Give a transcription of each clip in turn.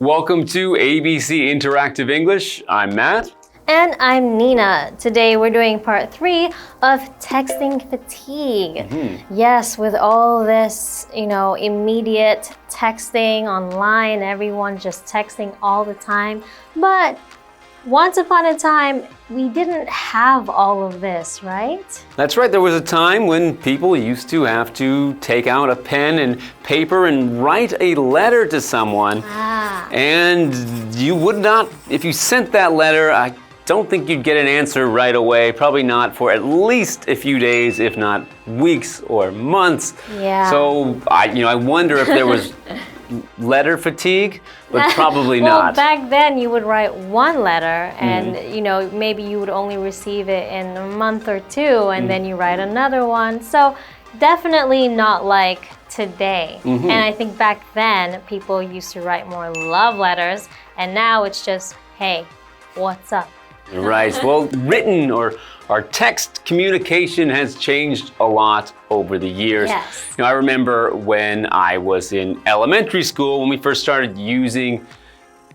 Welcome to ABC Interactive English. I'm Matt. And I'm Nina. Today we're doing part 3 of texting fatigue. Yes, with all this, immediate texting online, everyone just texting all the time. But once upon a time, we didn't have all of this, right? That's right. There was a time when people used to have to take out a pen and paper and write a letter to someone. And you would not, if you sent that letter, I don't think you'd get an answer right away. Probably not for at least a few days, if not weeks or months. Yeah. So I wonder if there was letter fatigue, but probably not. Well, back then you would write one letter and maybe you would only receive it in a month or two and then you write another one. So definitely not like today. And I think back then people used to write more love letters and now it's just, hey, what's up? Right. Well, written or our text communication has changed a lot over the years. Yes. I remember when I was in elementary school, when we first started using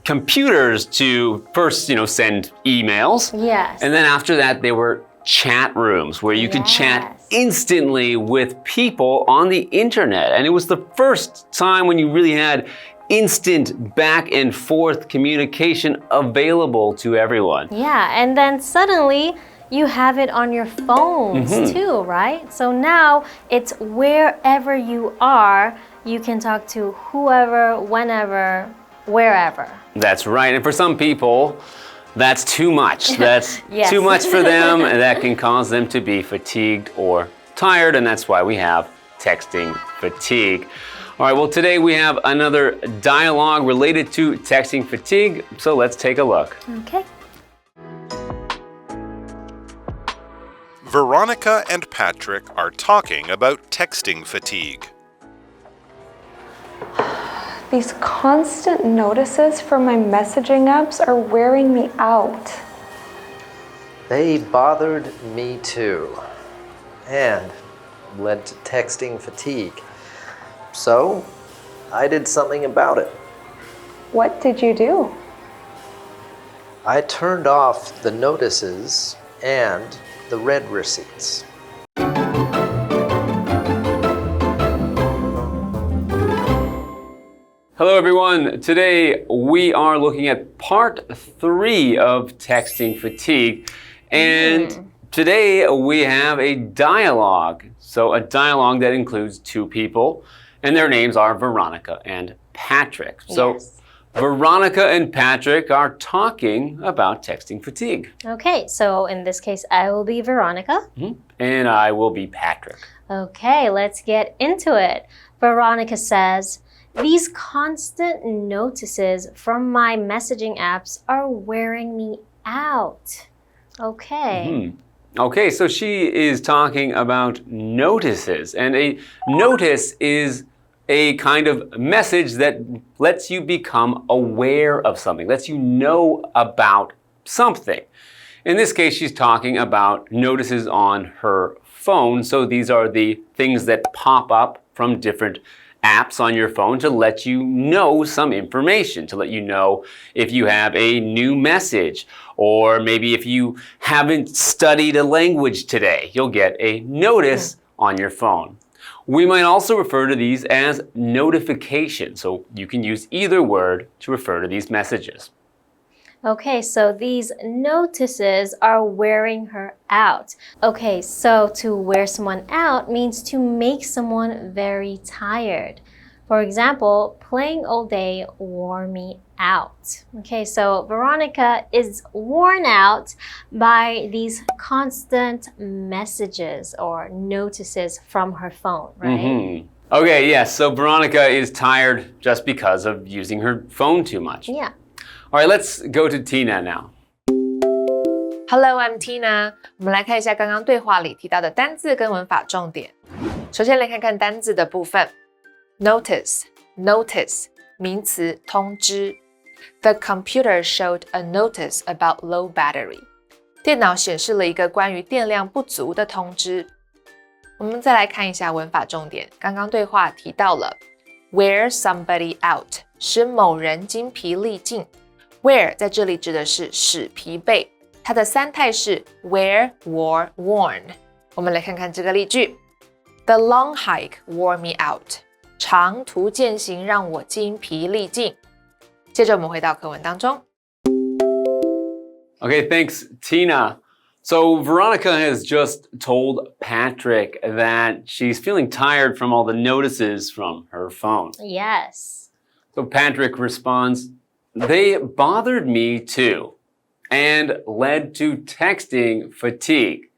computers to first, send emails. Yes. And then after that, there were chat rooms where you could chat instantly with people on the internet. And it was the first time when you really had instant back and forth communication available to everyone. Yeah, and then suddenly you have it on your phones too, right? So now it's wherever you are, you can talk to whoever, whenever, wherever. That's right. And for some people, that's too much. That's too much for them, and that can cause them to be fatigued or tired, and that's why we have texting fatigue. All right, well, today we have another dialogue related to texting fatigue, so let's take a look. Okay. Veronica and Patrick are talking about texting fatigue. These constant notices from my messaging apps are wearing me out. They bothered me too, and led to texting fatigue. So, I did something about it. What did you do? I turned off the notices and the read receipts. Hello, everyone. Today we are looking at part 3 of texting fatigue. And today we have a dialogue. So a dialogue that includes 2 people. And their names are Veronica and Patrick. So Veronica and Patrick are talking about texting fatigue. Okay, so in this case, I will be Veronica. And I will be Patrick. Okay, let's get into it. Veronica says, these constant notices from my messaging apps are wearing me out. Okay. Okay, so she is talking about notices. And a notice is a kind of message that lets you become aware of something, lets you know about something. In this case, she's talking about notices on her phone. So these are the things that pop up from different apps on your phone to let you know some information, to let you know if you have a new message, or maybe if you haven't studied a language today, you'll get a notice on your phone. We might also refer to these as notifications, so you can use either word to refer to these messages. Okay, so these notices are wearing her out. Okay, so to wear someone out means to make someone very tired. For example, playing all day wore me out. Okay, so Veronica is worn out by these constant messages or notices from her phone, right? Okay, yes, so Veronica is tired just because of using her phone too much. Yeah. All right, let's go to Tina now. Hello, I'm Tina. 我们来看一下刚刚对话里提到的单字跟文法重点。首先来看看单字的部分。Notice, notice, 名词，通知。The computer showed a notice about low battery. 电脑显示了一个关于电量不足的通知。我们再来看一下文法重点。刚刚对话提到了 wear somebody out, 使某人精疲力尽。wear 在这里指的是使疲惫，它的三态是 wear, wore, worn。我们来看看这个例句 ：The long hike wore me out。长途健行让我精疲力尽。接着我们回到课文当中。Okay, thanks, Tina. So Veronica has just told Patrick that she's feeling tired from all the notices from her phone. Yes. So Patrick responds, "They bothered me too, and led to texting fatigue.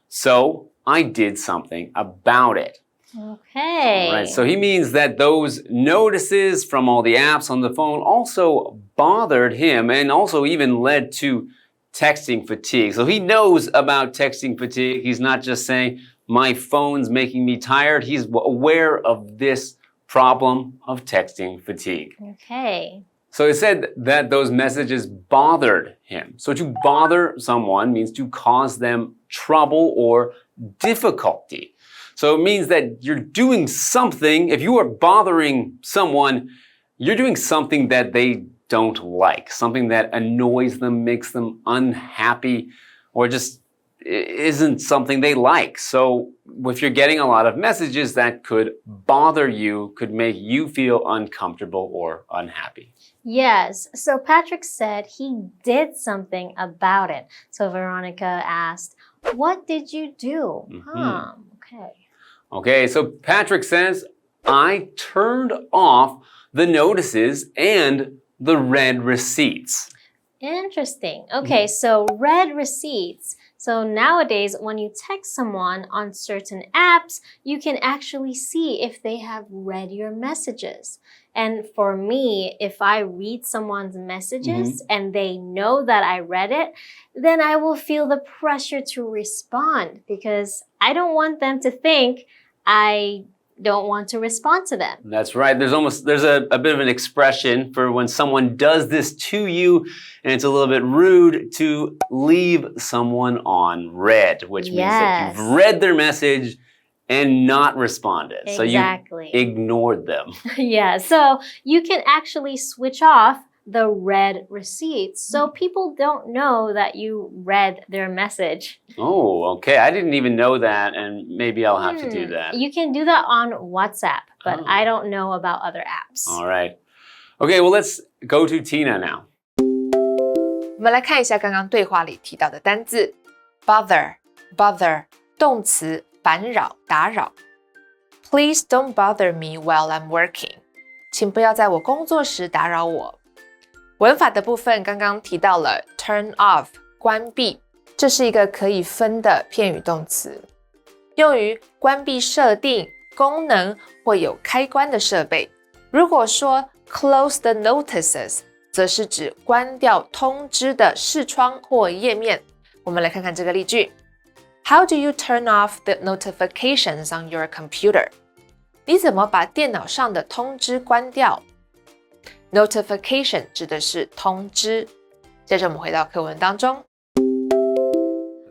So I did something about it." Okay. All right, so he means that those notices from all the apps on the phone also bothered him and also even led to texting fatigue. So he knows about texting fatigue. He's not just saying, my phone's making me tired. He's aware of this problem of texting fatigue. Okay. So it said that those messages bothered him. So to bother someone means to cause them trouble or difficulty. So it means that you're doing something, if you are bothering someone, you're doing something that they don't like, something that annoys them, makes them unhappy, or just isn't something they like. So if you're getting a lot of messages that could bother you, could make you feel uncomfortable or unhappy. Yes. So Patrick said he did something about it. So Veronica asked, what did you do? Okay. Okay, so Patrick says, I turned off the notices and the red receipts. Interesting. Okay, so red receipts. So nowadays, when you text someone on certain apps, you can actually see if they have read your messages. And for me, if I read someone's messages and they know that I read it, then I will feel the pressure to respond because I don't want them to think I don't want to respond to them. That's right. There's a bit of an expression for when someone does this to you, and it's a little bit rude to leave someone on read, which means that you've read their message and not responded. Exactly. So you ignored them. Yeah, so you can actually switch off the red receipts so people don't know that you read their message. Oh, okay. I didn't even know that, and maybe I'll have to do that. You can do that on WhatsApp, but I don't know about other apps. All right. Okay, well, let's go to Tina now. 我们来看一下刚刚对话里提到的单字 bother 动词烦扰打扰 Please don't bother me while I'm working 请不要在我工作时打扰我文法的部分刚刚提到了 turn off 关闭这是一个可以分的片语动词用于关闭设定功能或有开关的设备如果说 close the notices则是指关掉通知的视窗或页面。我们来看看这个例句。How do you turn off the notifications on your computer? 你怎么把电脑上的通知关掉 ？Notification 指的是通知。接着我们回到课文当中。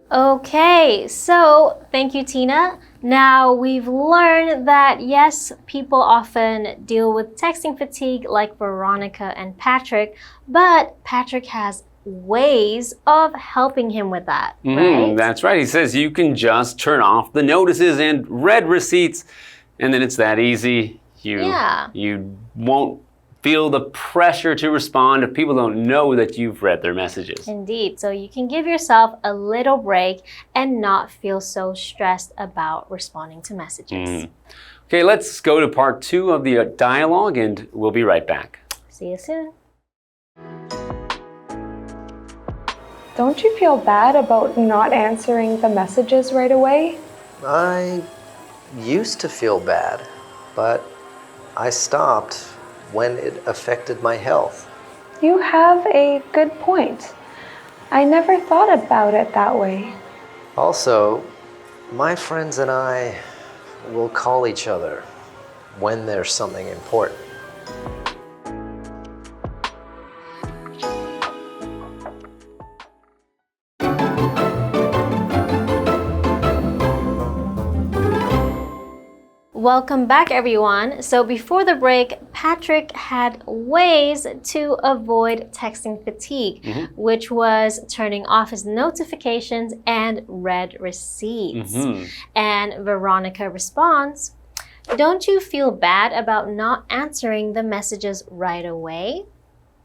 Okay, so thank you, Tina. Now we've learned that yes, people often deal with texting fatigue like Veronica and Patrick, but Patrick has ways of helping him with that, right? That's right. He says you can just turn off the notices and read receipts, and then it's that easy. You won't feel the pressure to respond if people don't know that you've read their messages. Indeed. So you can give yourself a little break and not feel so stressed about responding to messages. Okay, let's go to part 2 of the dialogue, and we'll be right back. See you soon. Don't you feel bad about not answering the messages right away? I used to feel bad, but I stopped when it affected my health. You have a good point. I never thought about it that way. Also, my friends and I will call each other when there's something important. Welcome back, everyone. So before the break, Patrick had ways to avoid texting fatigue, which was turning off his notifications and read receipts. And Veronica responds, don't you feel bad about not answering the messages right away?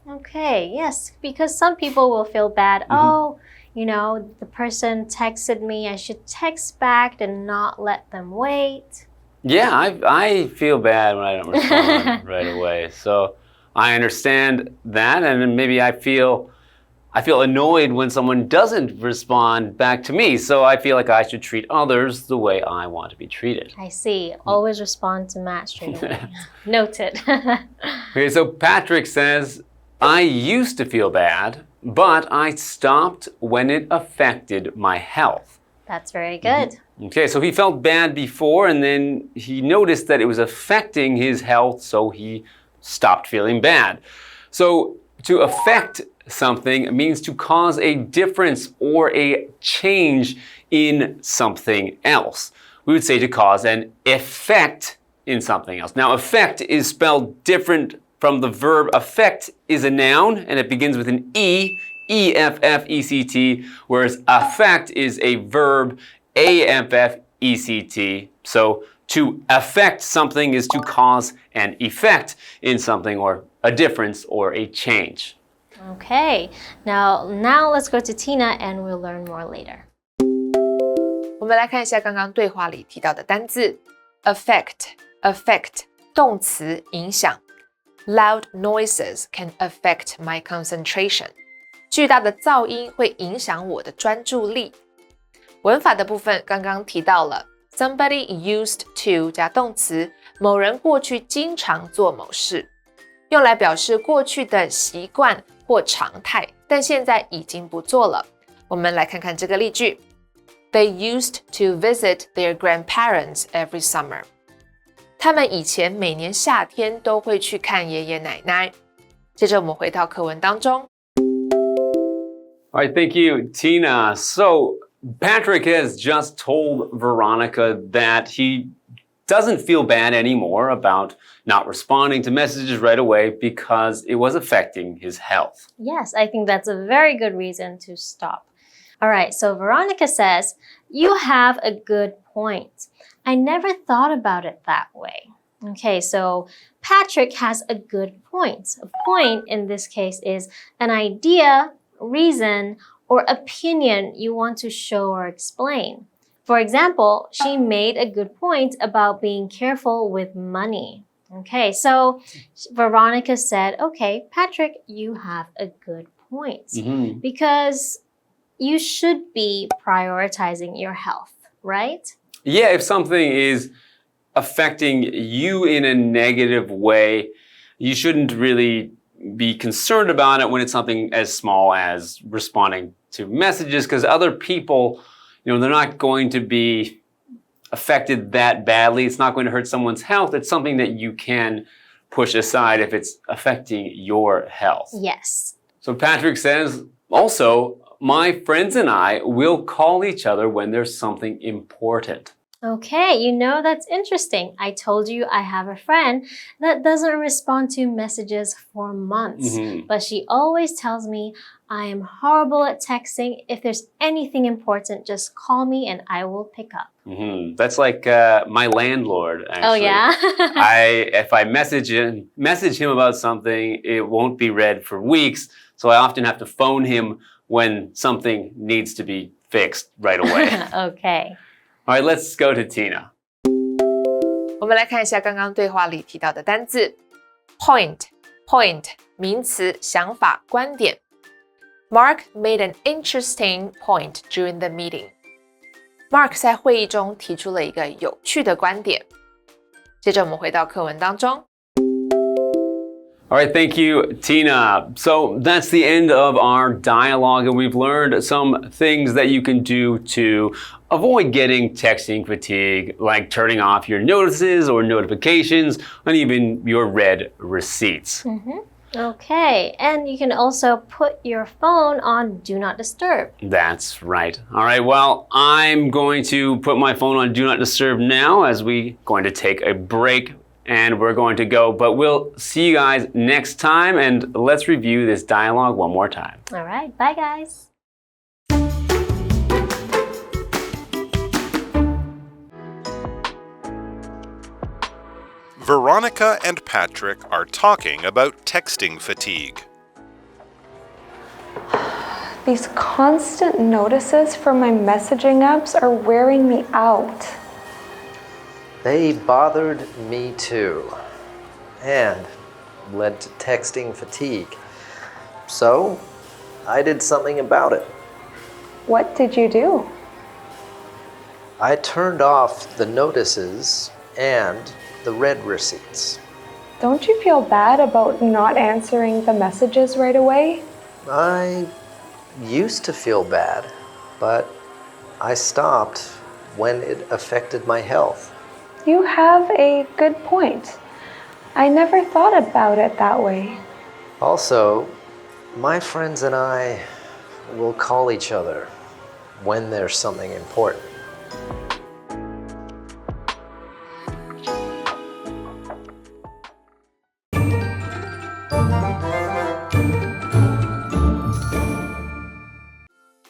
Okay, yes, because some people will feel bad. Oh, you know, the person texted me, I should text back and not let them wait. Yeah, I feel bad when I don't respond right away. So I understand that, and then maybe I feel annoyed when someone doesn't respond back to me. So I feel like I should treat others the way I want to be treated. I see. Always respond to Matt straight away. Noted. Okay, so Patrick says, I used to feel bad, but I stopped when it affected my health. That's very good. Okay, so he felt bad before, and then he noticed that it was affecting his health, so he stopped feeling bad. So to affect something means to cause a difference or a change in something else. We would say to cause an effect in something else. Now, effect is spelled different from the verb. Affect is a noun, and it begins with an E, E-F-F-E-C-T, whereas affect is a verb, A-F-F-E-C-T. So to affect something is to cause an effect in something, or a difference or a change. Okay, now let's go to Tina and we'll learn more later. 我们来看一下刚刚对话里提到的单字 affect 动词影响 Loud noises can affect my concentration. 巨大的噪音会影响我的专注力。文法的部分刚刚提到了 somebody used to 加动词，某人过去经常做某事，用来表示过去的习惯或常态，但现在已经不做了。我们来看看这个例句 They used to visit their grandparents every summer. 他们以前每年夏天都会去看爷爷奶奶。接着我们回到课文当中。All right, thank you, Tina. So Patrick has just told Veronica that he doesn't feel bad anymore about not responding to messages right away because it was affecting his health. Yes, I think that's a very good reason to stop. All right, so Veronica says, you have a good point. I never thought about it that way. Okay, so Patrick has a good point. A point in this case is an idea, reason, or opinion you want to show or explain. For example, she made a good point about being careful with money. Okay, so Veronica said, okay, Patrick, you have a good point. Because you should be prioritizing your health, right? Yeah, if something is affecting you in a negative way, you shouldn't really be concerned about it when it's something as small as responding to messages, because other people, you know, they're not going to be affected that badly. It's not going to hurt someone's health. It's something that you can push aside if it's affecting your health. Yes. So Patrick says, also, my friends and I will call each other when there's something important. Okay, you know, that's interesting. I told you I have a friend that doesn't respond to messages for months, but she always tells me I am horrible at texting. If there's anything important, just call me and I will pick up. That's like my landlord, actually. Oh, yeah? If I message him about something, it won't be read for weeks, so I often have to phone him when something needs to be fixed right away. Okay. All right, let's go to Tina. 我们来看一下刚刚对话里提到的单字 point 名词想法观点 Mark made an interesting point during the meeting. Mark 在会议中提出了一个有趣的观点。接着我们回到课文当中。All right, thank you, Tina. So that's the end of our dialogue, and we've learned some things that you can do to avoid getting texting fatigue, like turning off your notices or notifications, and even your read receipts. Okay, and you can also put your phone on Do Not Disturb. That's right. All right, well, I'm going to put my phone on Do Not Disturb now as we're going to take a break and we're going to go. But we'll see you guys next time, and let's review this dialogue one more time. All right, bye guys. Veronica and Patrick are talking about texting fatigue. These constant notices from my messaging apps are wearing me out. They bothered me too, and led to texting fatigue. So, I did something about it. What did you do? I turned off the notices and the read receipts. Don't you feel bad about not answering the messages right away? I used to feel bad, but I stopped when it affected my health. You have a good point. I never thought about it that way. Also, my friends and I will call each other when there's something important.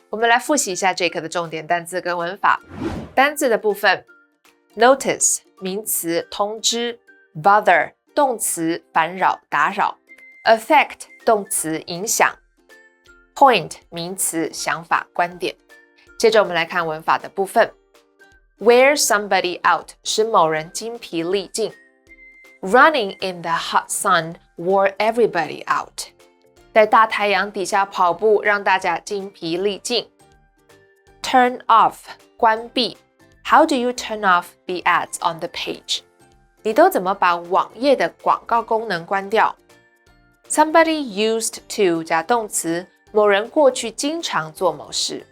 我们来复习一下这一课的重点单字跟文法。单字的部分 ，notice 名词通知 ，bother 动词烦扰打扰 ，affect 动词影响 ，point 名词想法观点。接着我们来看文法的部分 ，wear somebody out 使某人精疲力尽 ，running in the hot sun wore everybody out。在大太阳底下跑步，让大家精疲力尽。Turn off 关闭 How do you turn off the ads on the page? 你都怎么把网页的广告功能关掉 Somebody used to 加动词，某人过去经常做某事。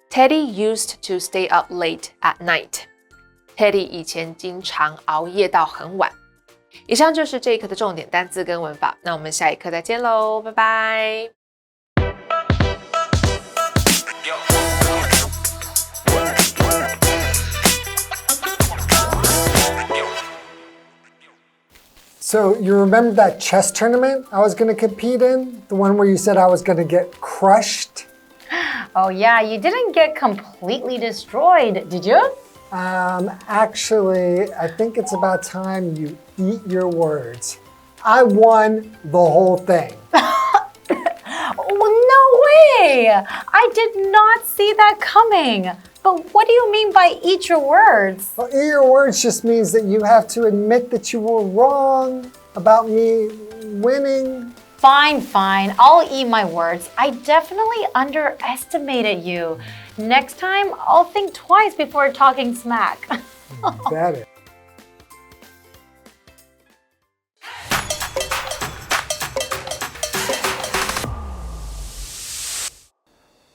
Teddy used to stay up late at night. Teddy 以前经常熬夜到很晚。以上就是这一课的重点单字跟文法，那我们下一课再见喽，拜拜。So you remember that chess tournament I was going to compete in? The one where you said I was going to get crushed? Oh yeah, you didn't get completely destroyed, did you? Actually, I think it's about time you eat your words. I won the whole thing. Oh, no way! I did not see that coming. But what do you mean by eat your words? Well, eat your words just means that you have to admit that you were wrong about me winning. Fine, fine. I'll eat my words. I definitely underestimated you. Next time, I'll think twice before talking smack. Bet it.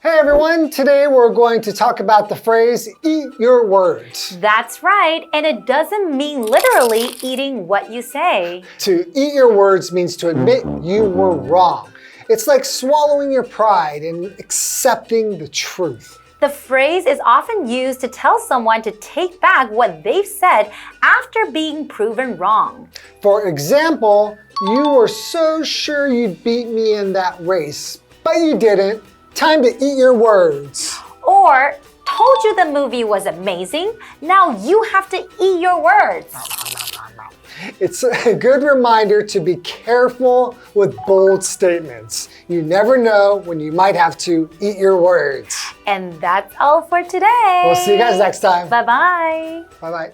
Hey everyone, today we're going to talk about the phrase, eat your words. That's right, and it doesn't mean literally eating what you say. To eat your words means to admit you were wrong. It's like swallowing your pride and accepting the truth. The phrase is often used to tell someone to take back what they've said after being proven wrong. For example, you were so sure you'd beat me in that race, but you didn't. Time to eat your words. Or, told you the movie was amazing, now you have to eat your words. It's a good reminder to be careful with bold statements. You never know when you might have to eat your words. And that's all for today. We'll see you guys next time. Bye-bye. Bye-bye.